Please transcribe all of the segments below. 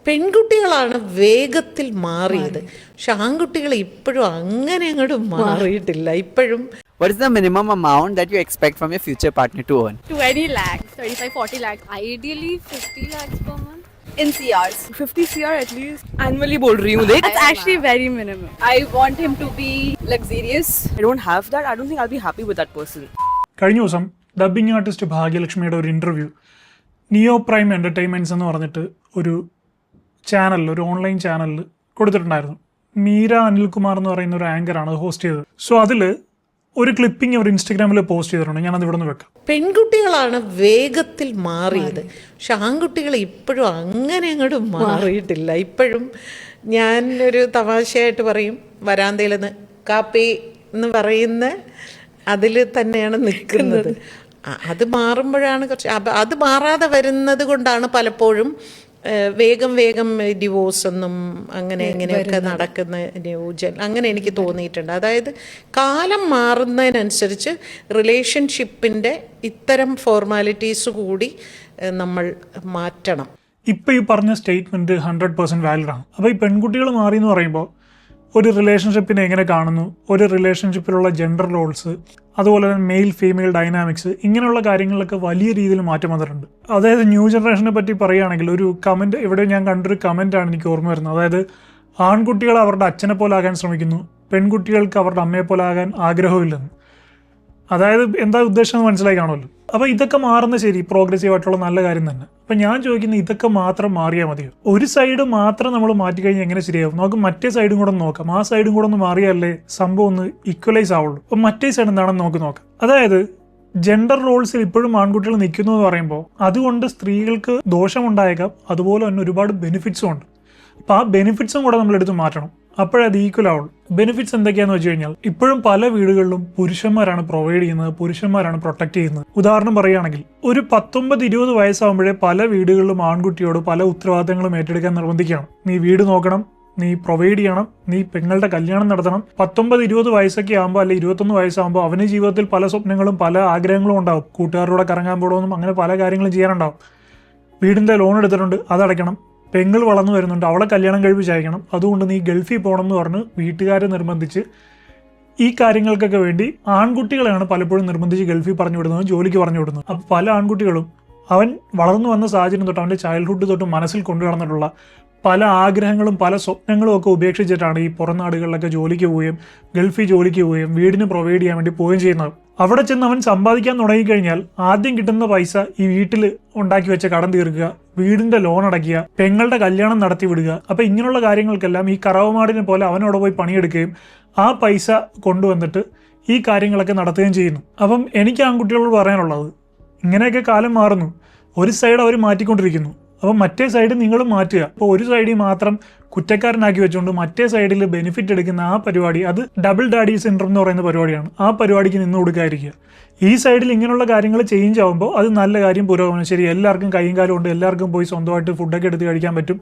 പെൺകുട്ടികളാണ് വേഗത്തിൽ മാറിയത്. പക്ഷെ ആൺകുട്ടികൾ ഇപ്പോഴും അങ്ങനെ അങ്ങോട്ട് മാറിയിട്ടില്ല. ഇപ്പോഴും What is the minimum amount that you expect from your future partner to earn? 20 lakhs, 35-40 lakhs. Ideally 50 lakhs per month. In CRs. 50 CR at least. Annually बोल रही हूँ देख. That's actually very minimum. I want him to be luxurious. I don't have that. I don't think I'll be happy with that person. കഴിഞ്ഞ ദിവസം dubbing artist ഭാഗ്യലക്ഷ്മിയുടെ ഒരു interview നിയോ prime entertainments എന്ന് പറഞ്ഞിട്ട് ഒരു ചാനലിൽ, ഒരു ഓൺലൈൻ ചാനലിൽ കൊടുത്തിട്ടുണ്ടായിരുന്നു. മീര അനിൽകുമാർ എന്ന് പറയുന്ന ഒരു ആങ്കറാണ് അത് ഹോസ്റ്റ് ചെയ്തത്. സോ അതിൽ ഒരു ക്ലിപ്പിംഗ് അവർ ഇൻസ്റ്റഗ്രാമിൽ പോസ്റ്റ് ചെയ്തിട്ടുണ്ട്. ഞാനത് ഇവിടെ നിന്ന് വെക്കാം. പെൺകുട്ടികളാണ് വേഗത്തിൽ മാറിയത്. പക്ഷെ ആൺകുട്ടികൾ ഇപ്പോഴും അങ്ങനെ അങ്ങോട്ട് മാറിയിട്ടില്ല. ഇപ്പോഴും ഞാൻ ഒരു തമാശയായിട്ട് പറയും, വരാന്തയിൽ നിന്ന് കാപ്പി എന്ന് പറയുന്ന അതിൽ തന്നെയാണ് നിൽക്കുന്നത്. അത് മാറുമ്പോഴാണ് കുറച്ച്, അത് മാറാതെ വരുന്നത് കൊണ്ടാണ് പലപ്പോഴും വേഗം ഡിവോഴ്സ് ഒന്നും അങ്ങനെ ഇങ്ങനെയൊക്കെ നടക്കുന്ന ന്യൂജൻ അങ്ങനെ എനിക്ക് തോന്നിയിട്ടുണ്ട്. അതായത് കാലം മാറുന്നതിനനുസരിച്ച് റിലേഷൻഷിപ്പിൻ്റെ ഇത്തരം ഫോർമാലിറ്റീസ് കൂടി നമ്മൾ മാറ്റണം. ഇപ്പോൾ ഈ പറഞ്ഞ സ്റ്റേറ്റ്മെൻറ്റ് 100% വാലിഡാണ്. അപ്പോൾ ഈ പെൺകുട്ടികൾ മാറി എന്ന് പറയുമ്പോൾ ഒരു റിലേഷൻഷിപ്പിനെ എങ്ങനെ കാണുന്നു, ഒരു റിലേഷൻഷിപ്പിലുള്ള ജെൻഡർ റോൾസ്, അതുപോലെ തന്നെ മെയിൽ ഫീമെയിൽ ഡൈനാമിക്സ്, ഇങ്ങനെയുള്ള കാര്യങ്ങളിലൊക്കെ വലിയ രീതിയിൽ മാറ്റം വന്നിട്ടുണ്ട്. അതായത് ന്യൂ ജനറേഷനെ പറ്റി പറയുകയാണെങ്കിൽ ഒരു കമൻറ്റ് ഇവിടെ ഞാൻ കണ്ടൊരു കമൻറ്റാണ് എനിക്ക് ഓർമ്മ വരുന്നത്. അതായത് ആൺകുട്ടികൾ അവരുടെ അച്ഛനെ പോലെ ആകാൻ ശ്രമിക്കുന്നു, പെൺകുട്ടികൾക്ക് അവരുടെ അമ്മയെ പോലെ ആകാൻ ആഗ്രഹമില്ലെന്ന്. അതായത് എന്താ ഉദ്ദേശം എന്ന് മനസ്സിലായി കാണുമല്ലോ. അപ്പോൾ ഇതൊക്കെ മാറുന്ന ശരി, പ്രോഗ്രസീവ് ആയിട്ടുള്ള നല്ല കാര്യം തന്നെ. അപ്പം ഞാൻ ചോദിക്കുന്നത്, ഇതൊക്കെ മാത്രം മാറിയാൽ മതിയോ? ഒരു സൈഡ് മാത്രം നമ്മൾ മാറ്റിക്കഴിഞ്ഞാൽ എങ്ങനെ ശരിയാവും? നമുക്ക് മറ്റേ സൈഡും കൂടെ ഒന്ന് നോക്കാം. ആ സൈഡും കൂടെ ഒന്ന് മാറിയാലേ സംഭവം ഒന്ന് ഈക്വലൈസ് ആവുള്ളൂ. അപ്പം മറ്റേ സൈഡ് എന്താണെന്ന് നമുക്ക് നോക്കാം. അതായത് ജെൻഡർ റോൾസിൽ ഇപ്പോഴും ആൺകുട്ടികൾ നിൽക്കുന്നു എന്ന് പറയുമ്പോൾ അതുകൊണ്ട് സ്ത്രീകൾക്ക് ദോഷമുണ്ടായേക്കാം, അതുപോലെ തന്നെ ഒരുപാട് ബെനിഫിറ്റ്സും ഉണ്ട്. അപ്പോൾ ആ ബെനിഫിറ്റ്സും കൂടെ നമ്മളെടുത്ത് മാറ്റണം, അപ്പോഴേ അത് ഈക്വൽ ആവുള്ളൂ. ബെനിഫിറ്റ്സ് എന്തൊക്കെയാണെന്ന് വെച്ച് കഴിഞ്ഞാൽ ഇപ്പോഴും പല വീടുകളിലും പുരുഷന്മാരാണ് പ്രൊവൈഡ് ചെയ്യുന്നത്, പുരുഷന്മാരാണ് പ്രൊട്ടക്ട് ചെയ്യുന്നത്. ഉദാഹരണം പറയുകയാണെങ്കിൽ ഒരു 19-20 വയസ്സാകുമ്പോഴേ പല വീടുകളിലും ആൺകുട്ടിയോട് പല ഉത്തരവാദിത്തങ്ങളും ഏറ്റെടുക്കാൻ നിർബന്ധിക്കുകയാണ്. നീ വീട് നോക്കണം, നീ പ്രൊവൈഡ് ചെയ്യണം, നീ പെങ്ങളുടെ കല്യാണം നടത്തണം. 19-20 വയസ്സൊക്കെ ആകുമ്പോൾ, അല്ലെങ്കിൽ 21 വയസ്സാകുമ്പോൾ അവന് ജീവിതത്തിൽ പല സ്വപ്നങ്ങളും പല ആഗ്രഹങ്ങളും ഉണ്ടാവും. കൂട്ടുകാരുടെ കറങ്ങാൻ പോകണമെന്നും അങ്ങനെ പല കാര്യങ്ങളും ചെയ്യാനുണ്ടാവും. വീടിൻ്റെ ലോൺ എടുത്തിട്ടുണ്ട്, അതടയ്ക്കണം. പെങ്ങൾ വളർന്നു വരുന്നുണ്ട്, അവളെ കല്യാണം കഴിപ്പിച്ചയക്കണം. അതുകൊണ്ട് നീ ഗൾഫിൽ പോകണം എന്ന് പറഞ്ഞ് വീട്ടുകാരെ നിർബന്ധിച്ച് ഈ കാര്യങ്ങൾക്കൊക്കെ വേണ്ടി ആൺകുട്ടികളെയാണ് പലപ്പോഴും നിർബന്ധിച്ച് ഗൾഫിൽ പറഞ്ഞു വിടുന്നത്, ജോലിക്ക് പറഞ്ഞു വിടുന്നത്. അപ്പോൾ പല ആൺകുട്ടികളും അവൻ വളർന്നു വന്ന സാഹചര്യം തൊട്ട്, അവൻ്റെ ചൈൽഡ്ഹുഡ് തൊട്ട് മനസ്സിൽ കൊണ്ടു നടന്നിട്ടുള്ള പല ആഗ്രഹങ്ങളും പല സ്വപ്നങ്ങളും ഒക്കെ ഉപേക്ഷിച്ചിട്ടാണ് ഈ പുറം നാടുകളിലൊക്കെ ജോലിക്ക് പോവുകയും ഗൾഫിൽ ജോലിക്ക് പോവുകയും വീടിന് പ്രൊവൈഡ് ചെയ്യാൻ വേണ്ടി പോവുകയും ചെയ്യുന്നത്. അവിടെ ചെന്ന് അവൻ സമ്പാദിക്കാൻ തുടങ്ങിക്കഴിഞ്ഞാൽ ആദ്യം കിട്ടുന്ന പൈസ ഈ വീട്ടിൽ ഉണ്ടാക്കി വെച്ച കടം തീർക്കുക, വീടിന്റെ ലോൺ അടയ്ക്കുക, പെങ്ങളുടെ കല്യാണം നടത്തി വിടുക. അപ്പം ഇങ്ങനെയുള്ള കാര്യങ്ങൾക്കെല്ലാം ഈ കറവമാടിനെ പോലെ അവനോട് പോയി പണിയെടുക്കുകയും ആ പൈസ കൊണ്ടുവന്നിട്ട് ഈ കാര്യങ്ങളൊക്കെ നടത്തുകയും ചെയ്യുന്നു. അപ്പം എനിക്ക് ആൺകുട്ടികളോട് പറയാനുള്ളത്, ഇങ്ങനെയൊക്കെ കാലം മാറുന്നു, ഒരു സൈഡ് അവർ മാറ്റിക്കൊണ്ടിരിക്കുന്നു, അപ്പം മറ്റേ സൈഡ് നിങ്ങളും മാറ്റുക. അപ്പോൾ ഒരു സൈഡിൽ മാത്രം കുറ്റക്കാരനാക്കി വെച്ചുകൊണ്ട് മറ്റേ സൈഡിൽ ബെനിഫിറ്റ് എടുക്കുന്ന ആ പരിപാടി, അത് ഡബിൾ ഡാഡി സിൻഡ്രോം എന്ന് പറയുന്ന പരിപാടിയാണ്. ആ പരിപാടിക്ക് നിന്ന് കൊടുക്കാതിരിക്കുക. ഈ സൈഡിൽ ഇങ്ങനെയുള്ള കാര്യങ്ങൾ ചേഞ്ച് ആകുമ്പോൾ അത് നല്ല കാര്യം, പുരോഗമനം. ശരി, എല്ലാവർക്കും കൈയും കാലം ഉണ്ട്, എല്ലാവർക്കും പോയി സ്വന്തമായിട്ട് ഫുഡൊക്കെ എടുത്ത് കഴിക്കാൻ പറ്റും.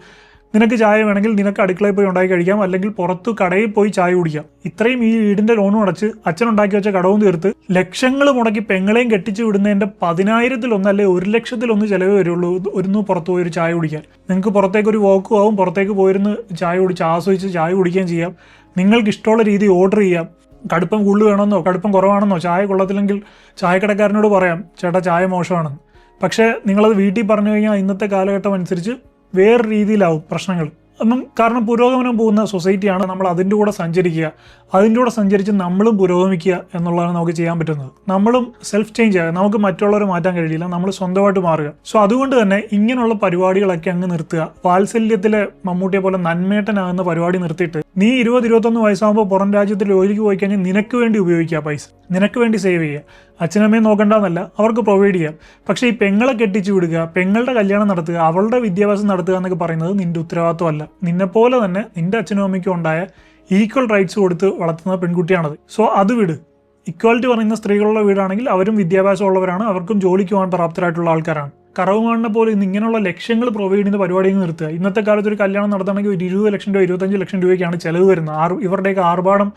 നിനക്ക് ചായ വേണമെങ്കിൽ നിനക്ക് അടുക്കളയിൽ പോയി ഉണ്ടാക്കി കഴിക്കാം, അല്ലെങ്കിൽ പുറത്ത് കടയിൽ പോയി ചായ കുടിക്കാം. ഇത്രയും ഈ വീടിന്റെ ലോണും അടച്ച് അച്ഛനുണ്ടാക്കി വെച്ച കടവും തീർത്ത് ലക്ഷങ്ങൾ മുടക്കി പെങ്ങളെയും കെട്ടിച്ച് വിടുന്നതിന്റെ 10,000-1 അല്ലെ 1,00,000 ചിലവേ വരുള്ളൂ ഒന്ന് പുറത്ത് പോയി ഒരു ചായ കുടിക്കാൻ. നിങ്ങൾക്ക് പുറത്തേക്ക് ഒരു വോക്കും ആവും, പുറത്തേക്ക് പോയിരുന്ന് ചായ കുടിച്ച് ആസ്വദിച്ച് ചായ കുടിക്കുകയും ചെയ്യാം. നിങ്ങൾക്ക് ഇഷ്ടമുള്ള രീതി ഓർഡർ ചെയ്യാം. കടുപ്പം കൂടുതൽ വേണമെന്നോ കടുപ്പം കുറവാണെന്നോ, ചായ കൊള്ളത്തില്ലെങ്കിൽ ചായക്കടക്കാരനോട് പറയാം, ചേട്ടാ ചായ മോശമാണെന്ന്. പക്ഷേ നിങ്ങളത് വീട്ടിൽ പറഞ്ഞു കഴിഞ്ഞാൽ ഇന്നത്തെ കാലഘട്ടം അനുസരിച്ച് വേറെ രീതിയിലാവും പ്രശ്നങ്ങൾ. കാരണം പുരോഗമനം പോകുന്ന സൊസൈറ്റിയാണ്, നമ്മൾ അതിൻ്റെ കൂടെ സഞ്ചരിക്കുക, അതിൻ്റെ കൂടെ സഞ്ചരിച്ച് നമ്മളും പുരോഗമിക്കുക എന്നുള്ളതാണ് നമുക്ക് ചെയ്യാൻ പറ്റുന്നത്. നമ്മളും സെൽഫ് ചേഞ്ച് ആകുക, നമുക്ക് മറ്റുള്ളവരെ മാറ്റാൻ കഴിയില്ല, നമ്മൾ സ്വന്തമായിട്ട് മാറുക. സോ അതുകൊണ്ട് തന്നെ ഇങ്ങനെയുള്ള പരിപാടികളൊക്കെ അങ്ങ് നിർത്തുക. വാത്സല്യത്തിലെ മമ്മൂട്ടിയെ പോലെ നന്മേട്ടനാകുന്ന പരിപാടി നിർത്തിയിട്ട് നീ 20-21 വയസ്സാകുമ്പോൾ പുറം രാജ്യത്തിൽ ജോലിക്ക് പോയി കഴിഞ്ഞാൽ നിനക്ക് വേണ്ടി ഉപയോഗിക്കുക, പൈസ നിനക്ക് വേണ്ടി സേവ് ചെയ്യുക. അച്ഛനമ്മയെ നോക്കണ്ടെന്നല്ല, അവർക്ക് പ്രൊവൈഡ് ചെയ്യാം. പക്ഷേ ഈ പെങ്ങളെ കെട്ടിച്ചു വിടുക, പെങ്ങളുടെ കല്യാണം നടത്തുക, അവളുടെ വിദ്യാഭ്യാസം നടത്തുക എന്നൊക്കെ പറയുന്നത് നിന്റെ ഉത്തരവാദിത്വമല്ല. നിന്നെപ്പോലെ തന്നെ നിന്റെ അച്ഛനും അമ്മയ്ക്കും ഉണ്ടായ ഈക്വൽ റൈറ്റ്സ് കൊടുത്ത് വളർത്തുന്ന പെൺകുട്ടിയാണത്. സോ അത് വിട്. ഇക്വാലിറ്റി പറയുന്ന സ്ത്രീകളുള്ള വീടാണെങ്കിൽ അവരും വിദ്യാഭ്യാസമുള്ളവരാണ്, അവർക്കും ജോലിക്ക് പോകാൻ പ്രാപ്തരായിട്ടുള്ള ആൾക്കാരാണ്. കറവുമാണിനെ പോലെ ഇങ്ങനെയുള്ള ലക്ഷ്യങ്ങൾ പ്രൊവൈഡ് ചെയ്യുന്ന പരിപാടികൾ നിർത്തുക. ഇന്നത്തെ കാലത്ത് ഒരു കല്യാണം നടത്തണമെങ്കിൽ ഒരു 20 ലക്ഷം രൂപ 25 ലക്ഷം രൂപയ്ക്കാണ് ചിലവ് വരുന്നത്. ഇവരുടെയൊക്കെ ആർഭാടം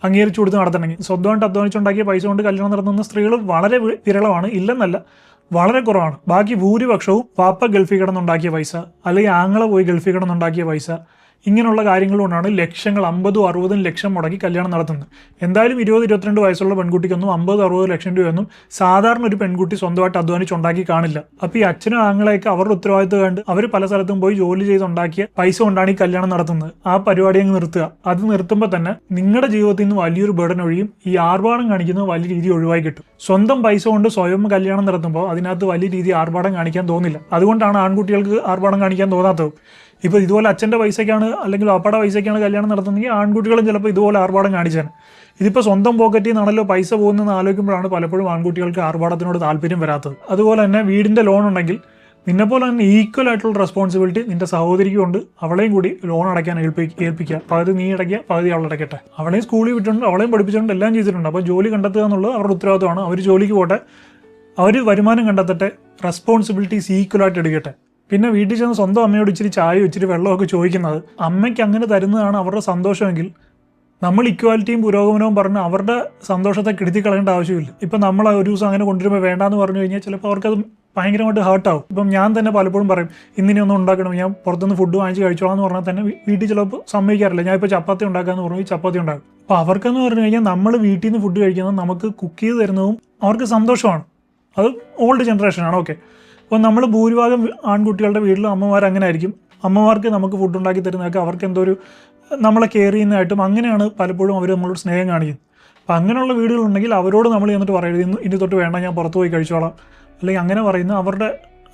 അംഗീകരിച്ചു കൊടുത്ത് നടത്തണമെങ്കിൽ സ്വന്തമായിട്ട് അധ്വാനിച്ചുണ്ടാക്കിയ പൈസ കൊണ്ട് കല്യാണം നടത്തുന്ന സ്ത്രീകൾ വളരെ വിരളമാണ്, ഇല്ലെന്നല്ല, വളരെ കുറവാണ്. ബാക്കി ഭൂരിപക്ഷവും വാപ്പ ഗൾഫിൽ കിടന്നുണ്ടാക്കിയ പൈസ അല്ലെങ്കിൽ ആങ്ങളെ പോയി ഗൾഫിൽ കിടന്നുണ്ടാക്കിയ പൈസ ഇങ്ങനെയുള്ള കാര്യങ്ങൾ കൊണ്ടാണ് ലക്ഷങ്ങൾ 50-60 ലക്ഷം മുടക്കി കല്യാണം നടത്തുന്നത്. എന്തായാലും 20-22 വയസ്സുള്ള പെൺകുട്ടിക്കൊന്നും 50-60 ലക്ഷം രൂപയൊന്നും സാധാരണ ഒരു പെൺകുട്ടി സ്വന്തമായിട്ട് അധ്വാനിച്ചുണ്ടാക്കി കാണില്ല. അപ്പോൾ ഈ അച്ഛനും ആങ്ങളെയൊക്കെ അവരുടെ ഉത്തരവാദിത്വം കണ്ട് അവർ പല സ്ഥലത്തും പോയി ജോലി ചെയ്തുണ്ടാക്കിയ പൈസ കൊണ്ടാണ് ഈ കല്യാണം നടത്തുന്നത്. ആ പരിപാടി അങ്ങ് നിർത്തുക. അത് നിർത്തുമ്പോൾ തന്നെ നിങ്ങളുടെ ജീവിതത്തിൽ നിന്ന് വലിയൊരു ബർഡൻ ഒഴിയും. ഈ ആർഭാടം കാണിക്കുന്നത് വലിയ രീതി ഒഴിവായി കിട്ടും. സ്വന്തം പൈസ കൊണ്ട് സ്വയം കല്യാണം നടത്തുമ്പോൾ അതിനകത്ത് വലിയ രീതി ആർഭാടം കാണിക്കാൻ തോന്നില്ല. അതുകൊണ്ടാണ് ആൺകുട്ടികൾക്ക് ആർഭാടം കാണിക്കാൻ തോന്നാത്തത്. ഇപ്പോൾ ഇതുപോലെ അച്ഛൻ്റെ പൈസയ്ക്കാണ് അല്ലെങ്കിൽ വാപ്പയുടെ പൈസയ്ക്കാണ് കല്യാണം നടത്തുന്നതെങ്കിൽ ആൺകുട്ടികളും ചിലപ്പോൾ ഇതുപോലെ ആർഭാടം കാണിച്ചാണ്. ഇതിപ്പോൾ സ്വന്തം പോക്കറ്റിൽ നിന്നാണല്ലോ പൈസ പോകുന്നതെന്ന് ആലോചിക്കുമ്പോഴാണ് പലപ്പോഴും ആൺകുട്ടികൾക്ക് ആർഭാടത്തിനോട് താല്പര്യം വരാത്തത്. അതുപോലെ തന്നെ വീടിൻ്റെ ലോൺ ഉണ്ടെങ്കിൽ നിന്നെപ്പോലെ തന്നെ ഈക്വൽ ആയിട്ടുള്ള റെസ്പോൺസിബിലിറ്റി നിന്റെ സഹോദരിക്കും ഉണ്ട്. അവളെയും കൂടി ലോൺ അടയ്ക്കാൻ ഏൽപ്പിക്കുക. പകുതി നീ അടയ്ക്കുക, പകുതി അവൾ അടയ്ക്കട്ടെ. അവളെയും സ്കൂളിൽ വിട്ടിട്ടുണ്ട്, അവളെയും പഠിപ്പിച്ചിട്ടുണ്ട്, എല്ലാം ചെയ്തിട്ടുണ്ട്. അപ്പോൾ ജോലി കണ്ടെത്തുക എന്നുള്ളത് അവരുടെ ഉത്തരവാദിത്തമാണ്. അവർ ജോലിക്ക് പോട്ടെ, അവർ വരുമാനം കണ്ടെത്തട്ടെ, റെസ്പോൺസിബിലിറ്റീസ് ഈക്വലായിട്ട് എടുക്കട്ടെ. പിന്നെ വീട്ടിൽ ചെന്ന് സ്വന്തം അമ്മയോട് ഇച്ചിരി ചായയോ ഇച്ചിരി വെള്ളമൊക്കെ ചോദിക്കുന്നത് അമ്മയ്ക്ക് അങ്ങനെ തരുന്നതാണ് അവരുടെ സന്തോഷമെങ്കിൽ നമ്മൾ ഇക്വാലിറ്റിയും പുരോഗമനവും പറഞ്ഞ് അവരുടെ സന്തോഷത്തെ കെടുത്തി കളയേണ്ട ആവശ്യമില്ല. ഇപ്പം നമ്മൾ ഒരു ദിവസം അങ്ങനെ കൊണ്ടുവരുമ്പോൾ വേണ്ടാന്ന് പറഞ്ഞു കഴിഞ്ഞാൽ ചിലപ്പോൾ അവർക്കത് ഭയങ്കരമായിട്ട് ഹേർട്ടാവും. ഇപ്പം ഞാൻ തന്നെ പലപ്പോഴും പറയും ഇന്നിനി ഒന്നും ഉണ്ടാക്കണം, ഞാൻ പുറത്തുനിന്ന് ഫുഡ് വാങ്ങിച്ച് കഴിച്ചോളാം എന്ന് പറഞ്ഞാൽ തന്നെ വീട്ടിൽ ചിലപ്പോൾ സമ്മതിക്കാറില്ല. ഞാൻ ഇപ്പോൾ ചപ്പാത്തി ഉണ്ടാക്കാമെന്ന് പറഞ്ഞു ചപ്പാത്തി ഉണ്ടാക്കും. അപ്പോൾ അവർക്കെന്ന് പറഞ്ഞു കഴിഞ്ഞാൽ നമ്മൾ വീട്ടിൽ നിന്ന് ഫുഡ് കഴിക്കുന്നത് നമുക്ക് കുക്ക് ചെയ്ത് തരുന്നതും അവർക്ക് സന്തോഷമാണ്. അത് ഓൾഡ് ജനറേഷനാണ്. ഓക്കെ, അപ്പോൾ നമ്മൾ ഭൂരിഭാഗം ആൺകുട്ടികളുടെ വീട്ടിലും അമ്മമാർ അങ്ങനെ ആയിരിക്കും. അമ്മമാർക്ക് നമുക്ക് ഫുഡ് ഉണ്ടാക്കി തരുന്നതൊക്കെ അവർക്ക് എന്തോ ഒരു നമ്മളെ കെയർ ചെയ്യുന്നതായിട്ടും അങ്ങനെയാണ് പലപ്പോഴും അവർ നമ്മളോട് സ്നേഹം കാണിക്കുന്നത്. അപ്പോൾ അങ്ങനെയുള്ള വീടുകളുണ്ടെങ്കിൽ അവരോട് നമ്മൾ ചെന്നിട്ട് പറയരുത് ഇനി തൊട്ട് വേണ്ട, ഞാൻ പുറത്ത് പോയി കഴിച്ചോളാം, അല്ലെങ്കിൽ അങ്ങനെ പറയുന്ന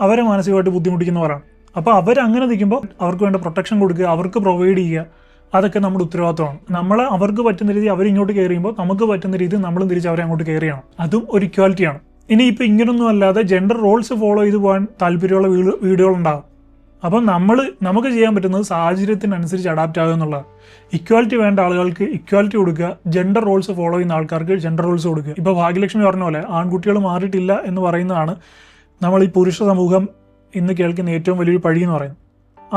അവരെ മാനസികമായിട്ട് ബുദ്ധിമുട്ടിക്കുന്നവരാണ്. അപ്പോൾ അവരങ്ങനെ നിൽക്കുമ്പോൾ അവർക്ക് വേണ്ട പ്രൊട്ടക്ഷൻ കൊടുക്കുക, അവർക്ക് പ്രൊവൈഡ് ചെയ്യുക, അതൊക്കെ നമ്മുടെ ഉത്തരവാദിത്തമാണ്. നമ്മളെ അവർക്ക് പറ്റുന്ന രീതി അവരിങ്ങോട്ട് കെയർ ചെയ്യുമ്പോൾ നമുക്ക് പറ്റുന്ന രീതി നമ്മളും തിരിച്ച് അവരെ അങ്ങോട്ട് കെയർ ചെയ്യണം. അതും ഒരു ഇക്വാലിറ്റിയാണ്. ഇനിയിപ്പോൾ ഇങ്ങനൊന്നും അല്ലാതെ ജെൻഡർ റോൾസ് ഫോളോ ചെയ്ത് പോകാൻ താല്പര്യമുള്ള വീടുകളുണ്ടാകും. അപ്പം നമുക്ക് ചെയ്യാൻ പറ്റുന്നത് സാഹചര്യത്തിനനുസരിച്ച് അഡാപ്റ്റ് ആകുക എന്നുള്ളതാണ്. ഇക്വാലിറ്റി വേണ്ട ആളുകൾക്ക് ഇക്വാലിറ്റി കൊടുക്കുക, ജെൻഡർ റോൾസ് ഫോളോ ചെയ്യുന്ന ആൾക്കാർക്ക് ജെൻഡർ റോൾസ് കൊടുക്കുക. ഇപ്പോൾ ഭാഗ്യലക്ഷ്മി പറഞ്ഞ പോലെ ആൺകുട്ടികൾ മാറിയിട്ടില്ല എന്ന് പറയുന്നതാണ് നമ്മൾ ഈ പുരുഷ സമൂഹം ഇന്ന് കേൾക്കുന്ന ഏറ്റവും വലിയൊരു പഴി എന്ന് പറയുന്നത്.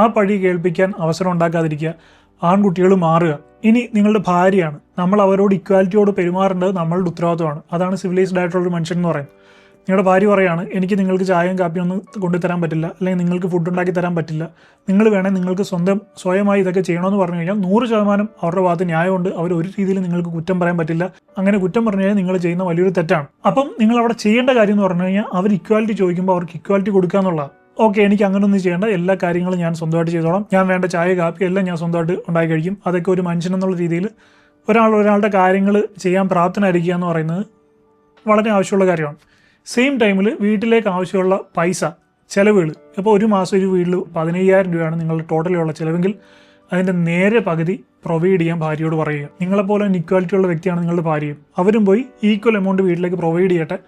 ആ പഴി കേൾപ്പിക്കാൻ അവസരം ഉണ്ടാക്കാതിരിക്കുക, ആൺകുട്ടികൾ മാറുക. ഇനി നിങ്ങളുടെ ഭാര്യയാണ്, നമ്മൾ അവരോട് ഇക്വാലിറ്റിയോട് പെരുമാറേണ്ടത് നമ്മളുടെ ഉത്തരവാദിത്തമാണ്. അതാണ് സിവിലൈസ്ഡ് ആയിട്ടുള്ളൊരു മനുഷ്യൻ എന്ന് പറയുന്നത്. നിങ്ങളുടെ ഭാര്യ പറയാണ് എനിക്ക് നിങ്ങൾക്ക് ചായയും കാപ്പിയും ഒന്നും കൊണ്ടുതരാൻ പറ്റില്ല, അല്ലെങ്കിൽ നിങ്ങൾക്ക് ഫുഡ് ഉണ്ടാക്കി തരാൻ പറ്റില്ല, നിങ്ങൾ വേണേൽ നിങ്ങൾക്ക് സ്വയമായി ഇതൊക്കെ ചെയ്യണമെന്ന് പറഞ്ഞു കഴിഞ്ഞാൽ 100% അവരുടെ ഭാഗത്ത് ന്യായമുണ്ട്. അവർ ഒരു രീതിയിൽ നിങ്ങൾക്ക് കുറ്റം പറയാൻ പറ്റില്ല. അങ്ങനെ കുറ്റം പറഞ്ഞു കഴിഞ്ഞാൽ നിങ്ങൾ ചെയ്യുന്ന വലിയൊരു തെറ്റാണ്. അപ്പം നിങ്ങൾ അവിടെ ചെയ്യേണ്ട കാര്യം എന്ന് പറഞ്ഞു കഴിഞ്ഞാൽ അവർ ഇക്വാലിറ്റി ചോദിക്കുമ്പോൾ അവർക്ക് ഇക്വാലിറ്റി കൊടുക്കുക എന്നുള്ളതാണ്. ഓക്കെ, എനിക്ക് അങ്ങനെയൊന്നും ചെയ്യേണ്ട, എല്ലാ കാര്യങ്ങളും ഞാൻ സ്വന്തമായിട്ട് ചെയ്തോളാം, ഞാൻ വേണ്ട ചായ കാപ്പി എല്ലാം ഞാൻ സ്വന്തമായിട്ട് ഉണ്ടാക്കി കഴിക്കും. അതൊക്കെ ഒരു മനുഷ്യനെന്നുള്ള രീതിയിൽ ഒരാളുടെ കാര്യങ്ങൾ ചെയ്യാൻ പ്രാപ്തനായിരിക്കുക എന്ന് പറയുന്നത് വളരെ ആവശ്യമുള്ള കാര്യമാണ്. സെയിം ടൈമിൽ വീട്ടിലേക്ക് ആവശ്യമുള്ള പൈസ ചിലവുകൾ, ഇപ്പോൾ ഒരു മാസം ഒരു വീട്ടിൽ 15,000 രൂപയാണ് നിങ്ങളുടെ ടോട്ടലുള്ള ചിലവെങ്കിൽ അതിൻ്റെ നേരെ പകുതി പ്രൊവൈഡ് ചെയ്യാൻ ഭാര്യയോട് പറയുക. നിങ്ങളെപ്പോലെ ഇക്വാലിറ്റി ഉള്ള വ്യക്തിയാണ് നിങ്ങളുടെ ഭാര്യയും. അവരും പോയി ഈക്വൽ എമൗണ്ട് വീട്ടിലേക്ക് പ്രൊവൈഡ് ചെയ്യട്ടെ.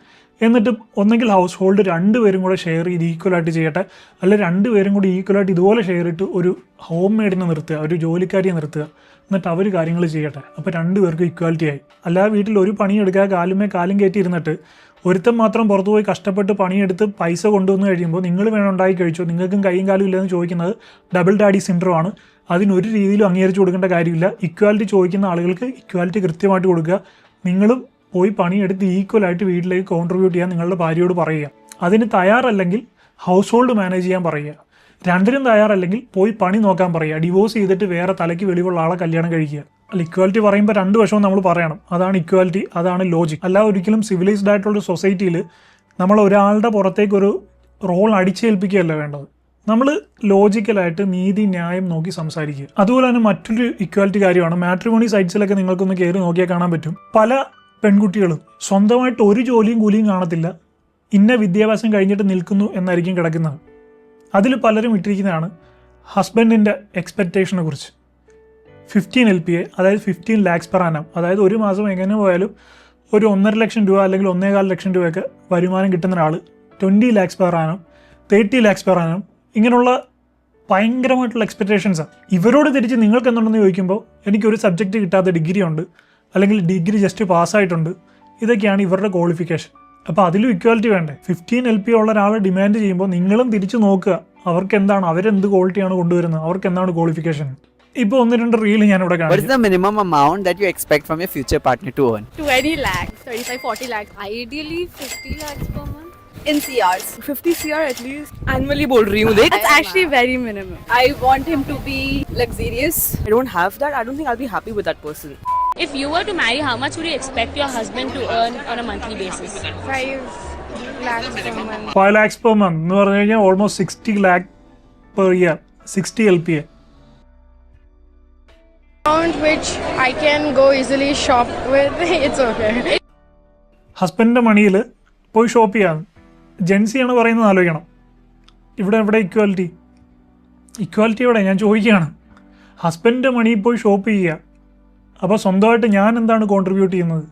എന്നിട്ട് ഒന്നെങ്കിൽ ഹൗസ് ഹോൾഡ് 2 പേരും കൂടെ ഷെയർ ചെയ്ത് ഈക്വലായിട്ട് ചെയ്യട്ടെ, അല്ലെങ്കിൽ 2 പേരും കൂടി ഈക്വലായിട്ട് ഇതുപോലെ ഷെയർ ഇട്ട് ഒരു ഹോം മെയ്ഡിനെ നിർത്തുക, ഒരു ജോലിക്കാരിയെ നിർത്തുക, എന്നിട്ട് അവർ കാര്യങ്ങൾ ചെയ്യട്ടെ. അപ്പോൾ 2 പേർക്കും ഇക്വാലിറ്റി ആയി. അല്ലാതെ വീട്ടിൽ ഒരു പണിയെടുക്കുക കാലും കയറ്റി ഇരുന്നിട്ട് ഒരുത്തം മാത്രം പുറത്തു പോയി കഷ്ടപ്പെട്ട് പണിയെടുത്ത് പൈസ കൊണ്ടുവന്ന് കഴിയുമ്പോൾ നിങ്ങൾ വേണം ഉണ്ടാക്കി കഴിച്ചോ, നിങ്ങൾക്കും കൈയും കാലും ഇല്ലെന്ന് ചോദിക്കുന്നത് ഡബിൾ ഡാഡി സിൻഡ്രോം ആണ്. അതിനൊരു രീതിയിലും അംഗീകരിച്ചു കൊടുക്കേണ്ട കാര്യമില്ല. ഇക്വാലിറ്റി ചോദിക്കുന്ന ആളുകൾക്ക് ഇക്വാലിറ്റി കൃത്യമായിട്ട് കൊടുക്കുക. നിങ്ങളും പോയി പണിയെടുത്ത് ഈക്വലായിട്ട് വീട്ടിലേക്ക് കോൺട്രിബ്യൂട്ട് ചെയ്യാൻ നിങ്ങളുടെ ഭാര്യയോട് പറയുക. അതിന് തയ്യാറല്ലെങ്കിൽ ഹൗസ് ഹോൾഡ് മാനേജ് ചെയ്യാൻ പറയുക. 2നും തയ്യാറല്ലെങ്കിൽ പോയി പണി നോക്കാൻ പറയുക. ഡിവോഴ്സ് ചെയ്തിട്ട് വേറെ തലയ്ക്ക് വെളിവുള്ള ആളെ കല്യാണം കഴിക്കുക. അല്ല, ഇക്വാലിറ്റി പറയുമ്പോൾ 2 വശവും നമ്മൾ പറയണം. അതാണ് ഇക്വാലിറ്റി, അതാണ് ലോജിക്. അല്ലാതെ ഒരിക്കലും സിവിലൈസ്ഡ് ആയിട്ടുള്ള സൊസൈറ്റിയിൽ നമ്മൾ ഒരാളുടെ പുറത്തേക്കൊരു റോൾ അടിച്ചേൽപ്പിക്കുകയല്ല വേണ്ടത്. നമ്മൾ ലോജിക്കലായിട്ട് നീതി ന്യായം നോക്കി സംസാരിക്കുക. അതുപോലെ തന്നെ മറ്റൊരു ഇക്വാലിറ്റി കാര്യമാണ് മാട്രിമോണി സൈറ്റ്സിലൊക്കെ നിങ്ങൾക്കൊന്ന് കയറി നോക്കിയാൽ കാണാൻ പറ്റും. പല പെൺകുട്ടികളും സ്വന്തമായിട്ട് ഒരു ജോലിയും കൂലിയും കാണത്തില്ല, ഇന്ന വിദ്യാഭ്യാസം കഴിഞ്ഞിട്ട് നിൽക്കുന്നു എന്നായിരിക്കും കിടക്കുന്നത്. അതിൽ പലരും ഇട്ടിരിക്കുന്നതാണ് ഹസ്ബൻഡിൻ്റെ എക്സ്പെക്റ്റേഷനെ കുറിച്ച്. 15 LPA, അതായത് 15 lakhs per annum, അതായത് ഒരു മാസം എങ്ങനെ പോയാലും ഒരു 1.5 ലക്ഷം രൂപ അല്ലെങ്കിൽ 1.25 ലക്ഷം രൂപയൊക്കെ വരുമാനം കിട്ടുന്ന ഒരാൾ 20 lakhs per annum, 30 lakhs per annum, ഇങ്ങനെയുള്ള ഭയങ്കരമായിട്ടുള്ള എക്സ്പെക്റ്റേഷൻസാണ്. ഇവരോട് തിരിച്ച് നിങ്ങൾക്ക് എന്തുണ്ടെന്ന് ചോദിക്കുമ്പോൾ എനിക്കൊരു സബ്ജക്റ്റ് കിട്ടാത്ത ഡിഗ്രി ഉണ്ട്, അല്ലെങ്കിൽ ഡിഗ്രി ജസ്റ്റ് പാസ്സായിട്ടുണ്ട്, ഇതൊക്കെയാണ് ഇവരുടെ ക്വാളിഫിക്കേഷൻ. അപ്പോൾ അതിലും ഇക്വാലിറ്റി വേണ്ടേ? 15 LPA ഉള്ള ഒരാളെ ഡിമാൻഡ് ചെയ്യുമ്പോൾ നിങ്ങളും തിരിച്ചു നോക്കുക അവർക്ക് എന്താണ്, അവരെന്ത് ക്വാളിറ്റിയാണ് കൊണ്ടുവരുന്നത്, അവർക്ക് എന്താണ് ക്വാളിഫിക്കേഷൻ. ഇപ്പോൾ 1-2 റീൽ ഞാനിവിടെ കാണാം. What is the minimum amount that you expect from your future partner to earn? 20 lakhs, 35-40 lakhs. Ideally 50 lakhs per month. In CRs. 50 CR at least. Annually bol rahi hu dekh. It's actually very minimum. I want him to be luxurious. I don't have that. I don't think I'll be happy with that person. If you were to marry, how much would you expect your husband to earn on a monthly basis? 5 lakhs per month. 5 lakhs per month എന്ന് പറഞ്ഞു കഴിഞ്ഞാൽ almost 60 lakh per year, 60 LPA. Amount which I can go easily shop with, it's okay. ഹസ്ബൻഡിൻ്റെ മണിയിൽ പോയി shop ചെയ്യാം. ജെൻസിയാണ് പറയുന്നത് ആലോചിക്കണം. ഇവിടെ ഇക്വാലിറ്റി എവിടെ ഞാൻ ചോദിക്കുകയാണ്. ഹസ്ബൻഡിൻ്റെ മണിയിൽ പോയി ഷോപ്പ് ചെയ്യുക. അപ്പോൾ സ്വന്തമായിട്ട് ഞാൻ എന്താണ് കോൺട്രിബ്യൂട്ട് ചെയ്യുന്നത്?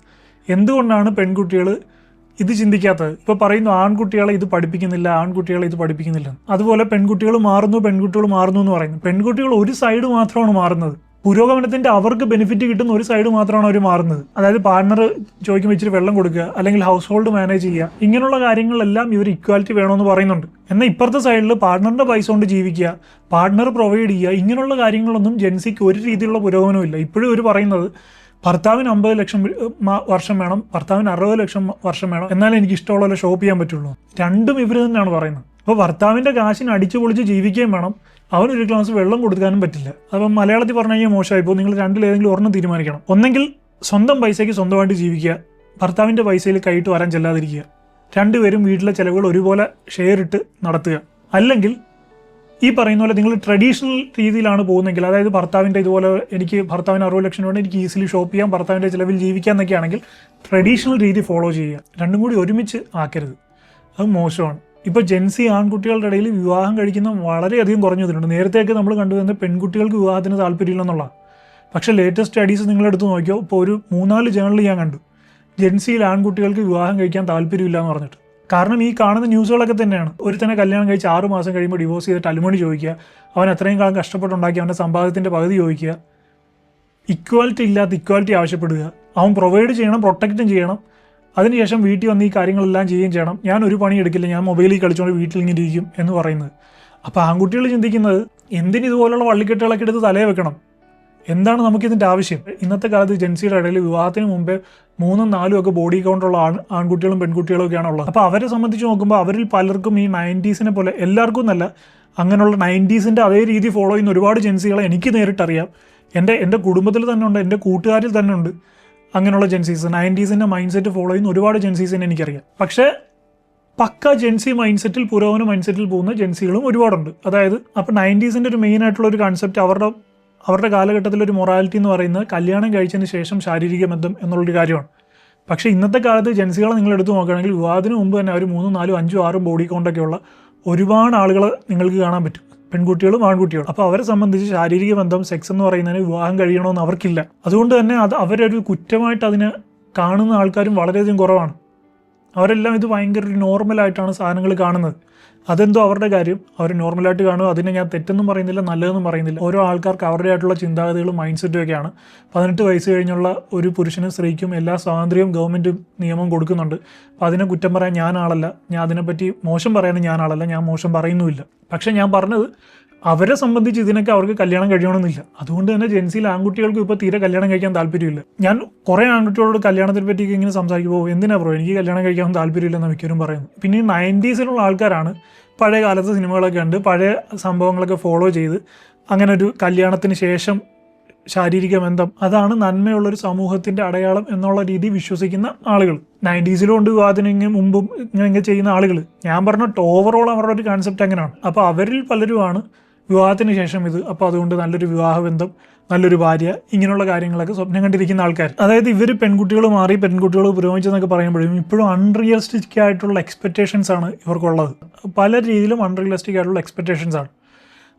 എന്തുകൊണ്ടാണ് പെൺകുട്ടികൾ ഇത് ചിന്തിക്കാത്തത്? ഇപ്പോൾ പറയുന്നു ആൺകുട്ടികളെ ഇത് പഠിപ്പിക്കുന്നില്ല. അതുപോലെ പെൺകുട്ടികൾ മാറുന്നു എന്ന് പറയുന്നു. പെൺകുട്ടികൾ ഒരു സൈഡ് മാത്രമാണ് മാറുന്നത്. പുരോഗമനത്തിൻ്റെ അവർക്ക് ബെനിഫിറ്റ് കിട്ടുന്ന ഒരു സൈഡ് മാത്രമാണ് അവർ മാറുന്നത്. അതായത് പാർട്ണർ ചോദിക്കുമ്പോൾ ഇച്ചിരി വെള്ളം കൊടുക്കുക, അല്ലെങ്കിൽ ഹൗസ് ഹോൾഡ് മാനേജ് ചെയ്യുക, ഇങ്ങനെയുള്ള കാര്യങ്ങളിലെല്ലാം ഇവർ ഇക്വാലിറ്റി വേണമെന്ന് പറയുന്നുണ്ട്. എന്നാൽ ഇപ്പുറത്തെ സൈഡിൽ പാർട്ണറിൻ്റെ പൈസ കൊണ്ട് ജീവിക്കുക, പാർട്ണർ പ്രൊവൈഡ് ചെയ്യുക, ഇങ്ങനെയുള്ള കാര്യങ്ങളൊന്നും ജെൻസിക്ക് ഒരു രീതിയിലുള്ള പുരോഗമനമില്ല. ഇപ്പോഴും ഇവർ പറയുന്നത് ഭർത്താവിന് 50 ലക്ഷം വർഷം വേണം, ഭർത്താവിന് 60 ലക്ഷം വർഷം വേണം, എന്നാലേ എനിക്ക് ഇഷ്ടമുള്ള ഷോപ്പ് ചെയ്യാൻ പറ്റുള്ളൂ. രണ്ടും ഇവർ തന്നെയാണ് പറയുന്നത്. അപ്പോൾ ഭർത്താവിൻ്റെ കാശിന് അടിച്ചു പൊളിച്ച് ജീവിക്കുകയും വേണം, അവനൊരു ഗ്ലാസ് വെള്ളം കൊടുക്കാനും പറ്റില്ല. അപ്പം മലയാളത്തിൽ പറഞ്ഞു കഴിഞ്ഞാൽ മോശമായിപ്പോൾ നിങ്ങൾ രണ്ടിലേതെങ്കിലും ഒരെണ്ണം തീരുമാനിക്കണം. ഒന്നെങ്കിൽ സ്വന്തം പൈസയ്ക്ക് സ്വന്തമായിട്ട് ജീവിക്കുക, ഭർത്താവിൻ്റെ പൈസയിൽ കൈയിട്ട് വരാൻ ചെല്ലാതിരിക്കുക, രണ്ടുപേരും വീട്ടിലെ ചിലവുകൾ ഒരുപോലെ ഷെയർ ഇട്ട് നടത്തുക. അല്ലെങ്കിൽ ഈ പറയുന്ന പോലെ നിങ്ങൾ ട്രഡീഷണൽ രീതിയിലാണ് പോകുന്നതെങ്കിൽ, അതായത് ഭർത്താവിൻ്റെ ഇതുപോലെ എനിക്ക് ഭർത്താവിന് 60 ലക്ഷം രൂപ എനിക്ക് ഈസിലി ഷോപ്പ് ചെയ്യാം, ഭർത്താവിൻ്റെ ചിലവിൽ ജീവിക്കാം എന്നൊക്കെ ആണെങ്കിൽ ട്രഡീഷണൽ രീതി ഫോളോ ചെയ്യുക. രണ്ടും കൂടി ഒരുമിച്ച് ആക്കരുത്, അത് മോശമാണ്. ഇപ്പോൾ ജെൻസി ആൺകുട്ടികളുടെ ഇടയിൽ വിവാഹം കഴിക്കുന്ന വളരെയധികം കുറഞ്ഞു വന്നിട്ടുണ്ട്. നേരത്തെയൊക്കെ നമ്മൾ കണ്ടുവരുന്നത് പെൺകുട്ടികൾക്ക് വിവാഹത്തിന് താല്പര്യമില്ലെന്നുള്ളതാണ്. പക്ഷേ ലേറ്റസ്റ്റ് സ്റ്റഡീസ് നിങ്ങളെടുത്ത് നോക്കിയോ, ഇപ്പോൾ ഒരു 3-4 ജേണൽ ഞാൻ കണ്ടു ജെൻസിയിൽ ആൺകുട്ടികൾക്ക് വിവാഹം കഴിക്കാൻ താല്പര്യമില്ല എന്ന് പറഞ്ഞിട്ട്. കാരണം ഈ കാണുന്ന ന്യൂസുകളൊക്കെ തന്നെയാണ്. ഒരുത്തനെ കല്യാണം കഴിച്ച് 6 മാസം കഴിയുമ്പോൾ ഡിവോഴ്സ് ചെയ്തിട്ട് അലുമണി ചോദിക്കുക, അവൻ അത്രയും കാലം കഷ്ടപ്പെട്ടുണ്ടാക്കി അവൻ്റെ സമ്പാദ്യത്തിൻ്റെ പകുതി ചോദിക്കുക, ഇക്വാലിറ്റി ആവശ്യപ്പെടുക, അവൻ പ്രൊവൈഡ് ചെയ്യണം, പ്രൊട്ടക്റ്റും ചെയ്യണം, അതിനുശേഷം വീട്ടിൽ വന്ന് ഈ കാര്യങ്ങളെല്ലാം ചെയ്യുകയും ചെയ്യണം. ഞാൻ ഒരു പണി എടുക്കില്ല, ഞാൻ മൊബൈലിൽ കളിച്ചുകൊണ്ട് വീട്ടിൽ ഇങ്ങനെ ഇരിക്കും എന്ന് പറയുന്നത്. അപ്പോൾ ആൺകുട്ടികൾ ചിന്തിക്കുന്നത് എന്തിന് ഇതുപോലുള്ള വള്ളിക്കെട്ടുകളൊക്കെ എടുത്ത് തലയെ വെക്കണം, എന്താണ് നമുക്കിതിൻ്റെ ആവശ്യം? ഇന്നത്തെ കാലത്ത് ജെൻസിയുടെ ഇടയിൽ വിവാഹത്തിന് മുമ്പേ 3-4 ഒക്കെ ബോഡി കൗണ്ടുള്ള ആൺകുട്ടികളും പെൺകുട്ടികളും ഒക്കെയാണ് ഉള്ളത്. അപ്പോൾ അവരെ സംബന്ധിച്ച് നോക്കുമ്പോൾ അവരിൽ പലർക്കും ഈ 90s പോലെ, എല്ലാവർക്കും എന്നല്ല, അങ്ങനെയുള്ള 90s അതേ രീതി ഫോളോ ചെയ്യുന്ന ഒരുപാട് ജെൻസികളെ എനിക്ക് നേരിട്ടറിയാം. എൻ്റെ കുടുംബത്തിൽ തന്നെ ഉണ്ട്, എൻ്റെ കൂട്ടുകാരിൽ തന്നെ ഉണ്ട് അങ്ങനെയുള്ള Gen Zs. 90s mind set follow ചെയ്യുന്ന ഒരുപാട് ജെൻസീസിനെ എനിക്കറിയാം. പക്ഷേ പക്ക ജെൻസി മൈൻഡ് സെറ്റിൽ, പുരോഗമന മൈൻഡ് സെറ്റിൽ പോകുന്ന ജെൻസികളും ഒരുപാടുണ്ട്. അതായത് അപ്പോൾ 90s ഒരു മെയിൻ ആയിട്ടുള്ള ഒരു കൺസെപ്റ്റ്, അവരുടെ കാലഘട്ടത്തിലൊരു മൊറാലിറ്റി എന്ന് പറയുന്നത് കല്യാണം കഴിച്ചതിന് ശേഷം ശാരീരിക ബന്ധം എന്നുള്ളൊരു കാര്യമാണ്. പക്ഷേ ഇന്നത്തെ കാലത്ത് ജെൻസികളെ നിങ്ങൾ എടുത്ത് നോക്കുകയാണെങ്കിൽ വിവാഹത്തിന് മുമ്പ് തന്നെ അവർ 3, 4, 5, 6 ബോഡി കൗണ്ടൊക്കെയുള്ള ഒരുപാട് ആളുകളെ നിങ്ങൾക്ക് കാണാൻ പറ്റും, പെൺകുട്ടികളും ആൺകുട്ടികളും. അപ്പോൾ അവരെ സംബന്ധിച്ച് ശാരീരിക ബന്ധം, സെക്സ് എന്ന് പറയുന്നതിന് വിവാഹം കഴിയണമെന്ന് അവർക്കില്ല. അതുകൊണ്ട് തന്നെ അവരൊരു കുറ്റമായിട്ട് അതിനെ കാണുന്ന ആൾക്കാരും വളരെയധികം കുറവാണ്. അവരെല്ലാം ഇത് ഭയങ്കര ഒരു നോർമലായിട്ടാണ് സാധനങ്ങൾ കാണുന്നത്. അതെന്തോ അവരുടെ കാര്യം, അവർ നോർമലായിട്ട് കാണുക. അതിനെ ഞാൻ തെറ്റെന്നും പറയുന്നില്ല, നല്ലതെന്നും പറയുന്നില്ല. ഓരോ ആൾക്കാർക്ക് അവരുടേതായിട്ടുള്ള ചിന്താഗതികളും മൈൻഡ് സെറ്റും ഒക്കെയാണ്. 18 വയസ്സ് കഴിഞ്ഞുള്ള ഒരു പുരുഷനും സ്ത്രീക്കും എല്ലാ സ്വാതന്ത്ര്യവും ഗവൺമെൻറ് നിയമം കൊടുക്കുന്നുണ്ട്. അപ്പോൾ അതിനെ കുറ്റം പറയാൻ ഞാൻ ആളല്ല, ഞാൻ അതിനെപ്പറ്റി മോശം പറയാനും ഞാൻ ആളല്ല, ഞാൻ മോശം പറയുന്നുമില്ല. പക്ഷേ ഞാൻ പറഞ്ഞത് അവരെ സംബന്ധിച്ച് ഇതിനൊക്കെ അവർക്ക് കല്യാണം കഴിയണമെന്നില്ല. അതുകൊണ്ട് തന്നെ ജെൻസിയിൽ ആൺകുട്ടികൾക്കും ഇപ്പോൾ തീരെ കല്യാണം കഴിക്കാൻ താല്പര്യമില്ല. ഞാൻ കുറേ ആൺകുട്ടികളോട് കല്യാണത്തിനെ പറ്റിയൊക്കെ ഇങ്ങനെ സംസാരിക്കുമ്പോൾ എന്തിനാ ബ്രോ എനിക്ക് കല്യാണം കഴിക്കാൻ താല്പര്യമില്ലെന്ന് മിക്കവരും പറയുന്നു. പിന്നെ ഈ 90s ആൾക്കാരാണ് പഴയ കാലത്തെ സിനിമകളൊക്കെ ഉണ്ട്, പഴയ സംഭവങ്ങളൊക്കെ ഫോളോ ചെയ്ത് അങ്ങനെ ഒരു കല്യാണത്തിന് ശേഷം ശാരീരിക ബന്ധം അതാണ് നന്മയുള്ളൊരു സമൂഹത്തിൻ്റെ അടയാളം എന്നുള്ള രീതി വിശ്വസിക്കുന്ന ആളുകൾ. 90s ഉണ്ട്, വിവാഹത്തിന് മുമ്പും ഇങ്ങനെ ചെയ്യുന്ന ആളുകൾ. ഞാൻ പറഞ്ഞ ഓവറോൾ അവരുടെ ഒരു കൺസെപ്റ്റ് അങ്ങനെയാണ്. അപ്പോൾ അവരിൽ പലരുമാണ് വിവാഹത്തിന് ശേഷം ഇത്, അപ്പോൾ അതുകൊണ്ട് നല്ലൊരു വിവാഹബന്ധം, നല്ലൊരു ഭാര്യ, ഇങ്ങനെയുള്ള കാര്യങ്ങളൊക്കെ സ്വപ്നം കണ്ടിരിക്കുന്ന ആൾക്കാർ. അതായത് ഇവർ പെൺകുട്ടികൾ മാറി, പെൺകുട്ടികൾ പുരോഗമിച്ചെന്നൊക്കെ പറയുമ്പോഴും ഇപ്പോഴും അൺറിയലിസ്റ്റിക് ആയിട്ടുള്ള എക്സ്പെക്റ്റേഷൻസ് ആണ് ഇവർക്കുള്ളത്. പല രീതിയിലും അൺറിയലിസ്റ്റിക് ആയിട്ടുള്ള എക്സ്പെക്റ്റേഷൻസ് ആണ്.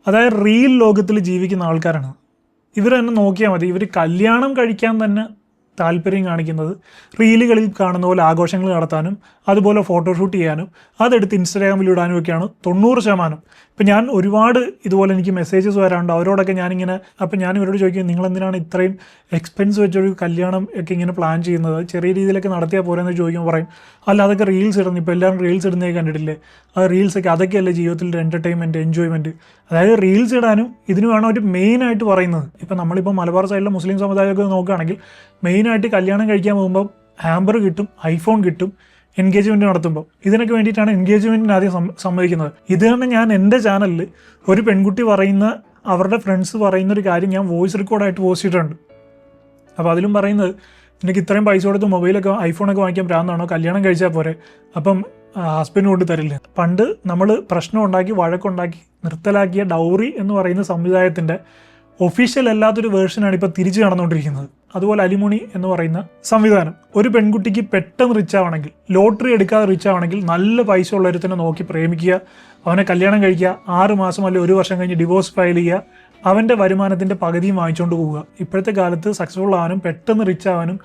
അതായത് റിയൽ ലോകത്തിൽ ജീവിക്കുന്ന ആൾക്കാരാണ് ഇവർ. തന്നെ നോക്കിയാൽ മതി, ഇവർ കല്യാണം കഴിക്കാൻ തന്നെ താല്പര്യം കാണിക്കുന്നത് റീലുകളിൽ കാണുന്ന പോലെ ആഘോഷങ്ങൾ നടത്താനും അതുപോലെ ഫോട്ടോഷൂട്ട് ചെയ്യാനും അതെടുത്ത് ഇൻസ്റ്റാഗ്രാമിൽ ഇടാനും ഒക്കെയാണ് 90%. ഇപ്പം ഞാൻ ഒരുപാട് ഇതുപോലെ എനിക്ക് മെസ്സേജസ് വരാറുണ്ട്. അവരോടൊക്കെ ഞാനിങ്ങനെ, അപ്പം ഞാൻ ഇവരോട് ചോദിക്കും, നിങ്ങളെന്തിനാണ് ഇത്രയും എക്സ്പെൻസ് വെച്ചൊരു കല്യാണം ഒക്കെ ഇങ്ങനെ പ്ലാൻ ചെയ്യുന്നത്, ചെറിയ രീതിയിലൊക്കെ നടത്തിയാൽ പോരെന്ന് ചോദിക്കുമ്പോൾ പറയും, അല്ല അതൊക്കെ റീൽസ് ഇടുന്നു, ഇപ്പോൾ എല്ലാവരും റീൽസ് ഇടുന്നതൊക്കെ കണ്ടിട്ടില്ലേ, അത് റീൽസൊക്കെ അതൊക്കെയല്ലേ ജീവിതത്തിൽ ഒരു എൻ്റർടൈൻമെൻറ്റ്, എൻജോയ്മെൻറ്റ്. അതായത് റീൽസ് ഇടാനും ഇതിനുമാണ് അവർ മെയിനായിട്ട് പറയുന്നത്. ഇപ്പം നമ്മളിപ്പോൾ മലബാർ സൈഡിലെ മുസ്ലിം സമുദായമൊക്കെ നോക്കുകയാണെങ്കിൽ മെയിനായിട്ട് കല്യാണം കഴിക്കാൻ പോകുമ്പോൾ ഹാമ്പർ കിട്ടും, ഐഫോൺ കിട്ടും, എൻഗേജ്മെൻറ്റ് നടത്തുമ്പോൾ. ഇതിനൊക്കെ വേണ്ടിയിട്ടാണ് എൻഗേജ്മെൻറ്റിന് ആദ്യം സമ്മതിക്കുന്നത്. ഇത് തന്നെ ഞാൻ എൻ്റെ ചാനലിൽ ഒരു പെൺകുട്ടി പറയുന്ന അവരുടെ ഫ്രണ്ട്സ് പറയുന്ന ഒരു കാര്യം ഞാൻ വോയിസ് റെക്കോർഡായിട്ട് പോസ്റ്റ് ചെയ്തിട്ടുണ്ട്. അപ്പോൾ അതിലും പറയുന്നത് എനിക്ക് ഇത്രയും പൈസ കൊടുത്ത് മൊബൈലൊക്കെ ഐഫോണൊക്കെ വാങ്ങിക്കാൻ ഭ്രാന്താണോ, കല്യാണം കഴിച്ചാൽ പോരെ, അപ്പം ഹസ്ബൻഡ് കൊണ്ട് തരില്ല. പണ്ട് നമ്മൾ പ്രശ്നം ഉണ്ടാക്കി വഴക്കുണ്ടാക്കി നിർത്തലാക്കിയ ഡൗറി എന്ന് പറയുന്ന സമുദായത്തിൻ്റെ ഒഫീഷ്യൽ അല്ലാത്തൊരു വേർഷനാണ് ഇപ്പോൾ തിരിച്ചു നടന്നുകൊണ്ടിരിക്കുന്നത്. അതുപോലെ അലിമോണി എന്ന് പറയുന്ന സംവിധാനം. ഒരു പെൺകുട്ടിക്ക് പെട്ടെന്ന് റിച്ച് ആവണമെങ്കിൽ, ലോട്ടറി എടുക്കാതെ റിച്ച് ആവണമെങ്കിൽ നല്ല പൈസ ഉള്ളൊരുത്തനെ നോക്കി പ്രേമിക്കുക, അവനെ കല്യാണം കഴിക്കുക, 6 മാസം അല്ലെങ്കിൽ 1 വർഷം കഴിഞ്ഞ് ഡിവോഴ്സ് ഫയൽ ചെയ്യുക, അവൻ്റെ വരുമാനത്തിൻ്റെ പകുതിയും വാങ്ങിച്ചുകൊണ്ട് പോവുക. ഇപ്പോഴത്തെ കാലത്ത് സക്സസ്ഫുൾ ആവാനും പെട്ടെന്ന് റിച്ച് ആവാനും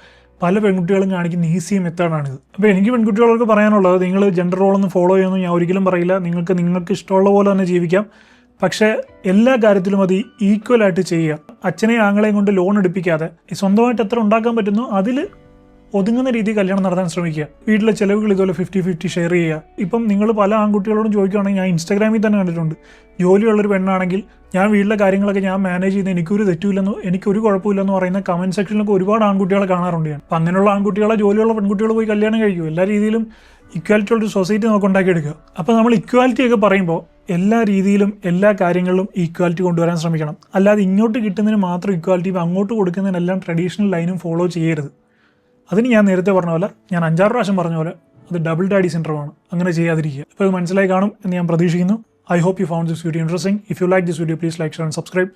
പല പെൺകുട്ടികളും കാണിക്കുന്ന ഈസി മെത്തേഡാണിത്. അപ്പോൾ എനിക്ക് പെൺകുട്ടികൾക്ക് പറയാനുള്ളത്, നിങ്ങൾ ജെൻഡർ റോളൊന്നും ഫോളോ ചെയ്യുമെന്ന് ഞാൻ ഒരിക്കലും പറയില്ല. നിങ്ങൾക്ക് ഇഷ്ടമുള്ള പോലെ തന്നെ ജീവിക്കാം. പക്ഷേ എല്ലാ കാര്യത്തിലും അത് ഈക്വലായിട്ട് ചെയ്യുക. അച്ഛനെയും ആങ്ങളെയും കൊണ്ട് ലോൺ എടുപ്പിക്കാതെ സ്വന്തമായിട്ട് എത്ര ഉണ്ടാക്കാൻ പറ്റുന്നോ അതിൽ ഒതുങ്ങുന്ന രീതിയിൽ കല്യാണം നടത്താൻ ശ്രമിക്കുക. വീട്ടിലെ ചിലവുകൾ ഇതുപോലെ 50-50 ഷെയർ ചെയ്യുക. ഇപ്പം നിങ്ങൾ പല ആൺകുട്ടികളോടും ചോദിക്കുകയാണെങ്കിൽ, ഞാൻ ഇൻസ്റ്റാഗ്രാമിൽ തന്നെ കണ്ടിട്ടുണ്ട്, ജോലിയുള്ളൊരു പെണ്ണാണെങ്കിൽ ഞാൻ വീട്ടിലെ കാര്യങ്ങളൊക്കെ ഞാൻ മാനേജ് ചെയ്യുന്നത് എനിക്കൊരു തെറ്റുമില്ലെന്നോ എനിക്കൊരു കുഴപ്പമില്ലെന്ന് പറയുന്ന കമൻറ്റ് സെക്ഷനിലൊക്കെ ഒരുപാട് ആൺകുട്ടികളെ കാണാറുണ്ട് ഞാൻ. അപ്പം അങ്ങനെയുള്ള ആൺകുട്ടികളെ ജോലിയുള്ള പെൺകുട്ടികൾ പോയി കല്യാണം കഴിക്കും. എല്ലാ രീതിയിലും ഇക്വാലിറ്റി ഉള്ളൊരു സൊസൈറ്റി നമുക്ക് ഉണ്ടാക്കിയെടുക്കുക. അപ്പോൾ നമ്മൾ ഇക്വാലിറ്റി ഒക്കെ പറയുമ്പോൾ എല്ലാ രീതിയിലും എല്ലാ കാര്യങ്ങളിലും ഈക്വാലിറ്റി കൊണ്ടുവരാൻ ശ്രമിക്കണം. അല്ലാതെ ഇങ്ങോട്ട് കിട്ടുന്നതിന് മാത്രം ഇക്വാലിറ്റി, അങ്ങോട്ട് കൊടുക്കുന്നതിനെല്ലാം ട്രഡീഷണൽ ലൈനും ഫോളോ ചെയ്യരുത്. അതിന് ഞാൻ നേരത്തെ പറഞ്ഞ പോലെ, ഞാൻ 5-6 പ്രാവശ്യം പറഞ്ഞ പോലെ, അത് ഡബിൾ ഡാഡി സിൻഡ്രോമാണ്. അങ്ങനെ ചെയ്യാതിരിക്കുക. അപ്പോൾ ഇത് മനസ്സിലായി കാണും എന്ന് ഞാൻ പ്രതീക്ഷിക്കുന്നു. I hope you found this video interesting. If you like this video, please like, share and subscribe.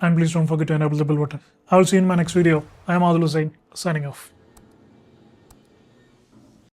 And please don't forget to enable the bell button. I will see you in my next video. I am Adil Hussain, signing off.